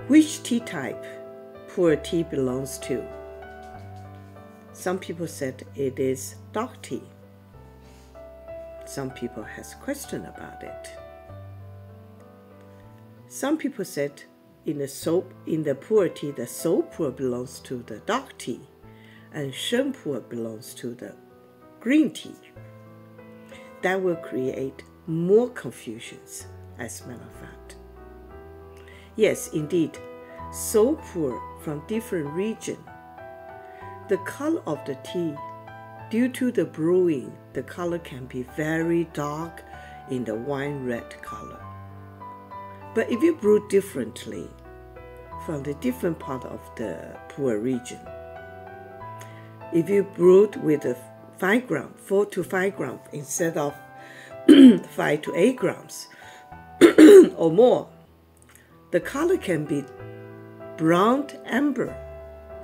Which tea type Pu'erh tea belongs to? Some people said it is dark tea. Some people has question about it. Some people said in the Pu'erh tea, the Soul Pu'erh belongs to the dark tea, and Shen Pu'erh belongs to the green tea. That will create more confusions, as a matter of fact. Yes, indeed, Soul Pu'erh from different region. The color of the tea, due to the brewing, the color can be very dark in the wine red color. But if you brew differently from the different part of the Pu'erh region, if you brewed with a 5 gram, 4 to 5 grams instead of 5 to 8 grams or more, the color can be brown amber,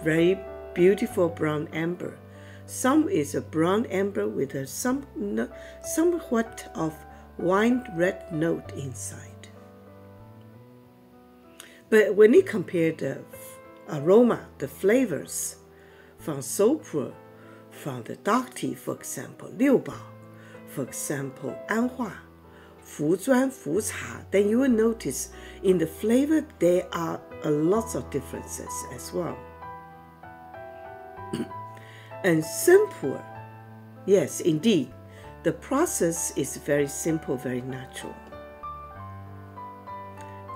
very beautiful brown amber. Some is a brown amber with a somewhat of wine red note inside. But when you compare the aroma, the flavors from Soul Pu'erh, from the dark tea, for example, 六宝, for example, 安化, 茯砖, 茯茶, then you will notice in the flavor there are a lot of differences as well. And Shen Pu'erh, yes, indeed, the process is very simple, very natural.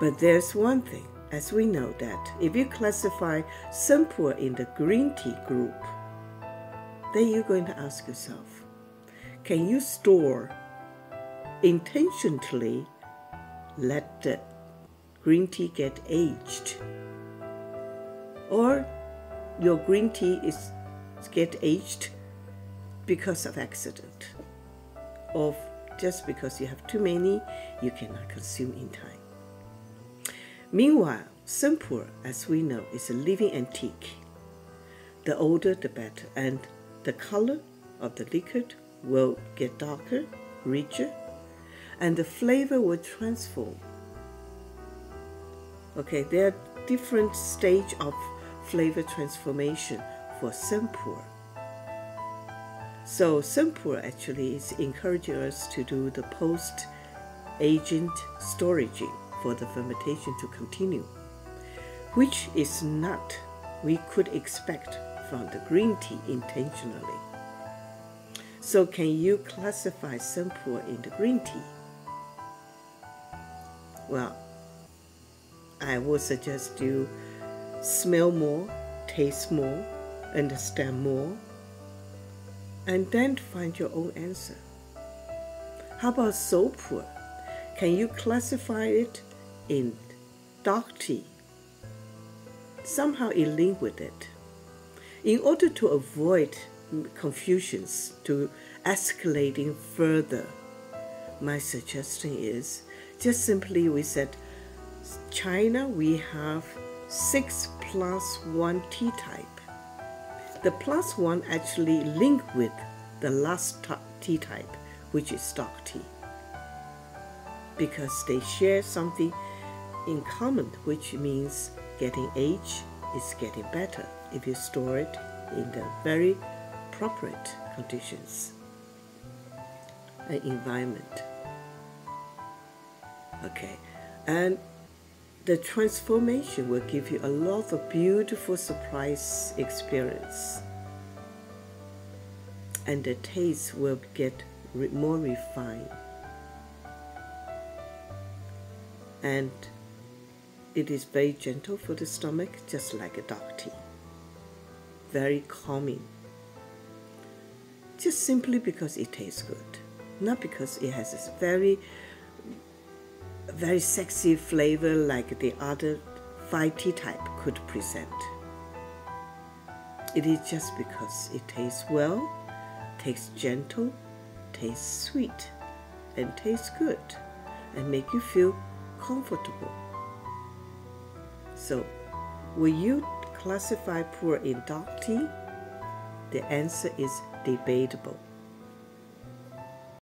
But there's one thing, as we know that if you classify Shen Pu'erh in the green tea group, then you're going to ask yourself, can you store intentionally let the green tea get aged? Or your green tea is get aged because of accident, or just because you have too many, you cannot consume in time. Meanwhile, Shen Pu'erh, as we know, is a living antique. The older, the better, and the color of the liquid will get darker, richer, and the flavor will transform. Okay, there are different stages of flavor transformation for Shen Pu'erh. So Shen Pu'erh actually is encouraging us to do the post-aging storaging for the fermentation to continue, which is not we could expect from the green tea intentionally. So can you classify Shen Pu'erh in the green tea? Well, I would suggest you smell more, taste more, understand more, and then find your own answer. How about Soul Pu'erh? Can you classify it in dark tea? Somehow it linked with it. In order to avoid confusions, to escalating further, my suggestion is just simply we said, China, we have 6+1 tea type. The +1 actually link with the last tea type, which is dark tea, because they share something in common, which means getting age is getting better if you store it in the very appropriate conditions and environment. Okay, and the transformation will give you a lot of beautiful surprise experience, and the taste will get more refined, and it is very gentle for the stomach, just like a dark tea. Very calming, just simply because it tastes good, not because it has this very sexy flavor like the other 5 tea type could present. It is just because it tastes well, tastes gentle, tastes sweet, and tastes good, and make you feel comfortable. So, will you classify Pu'erh in dark tea? The answer is debatable.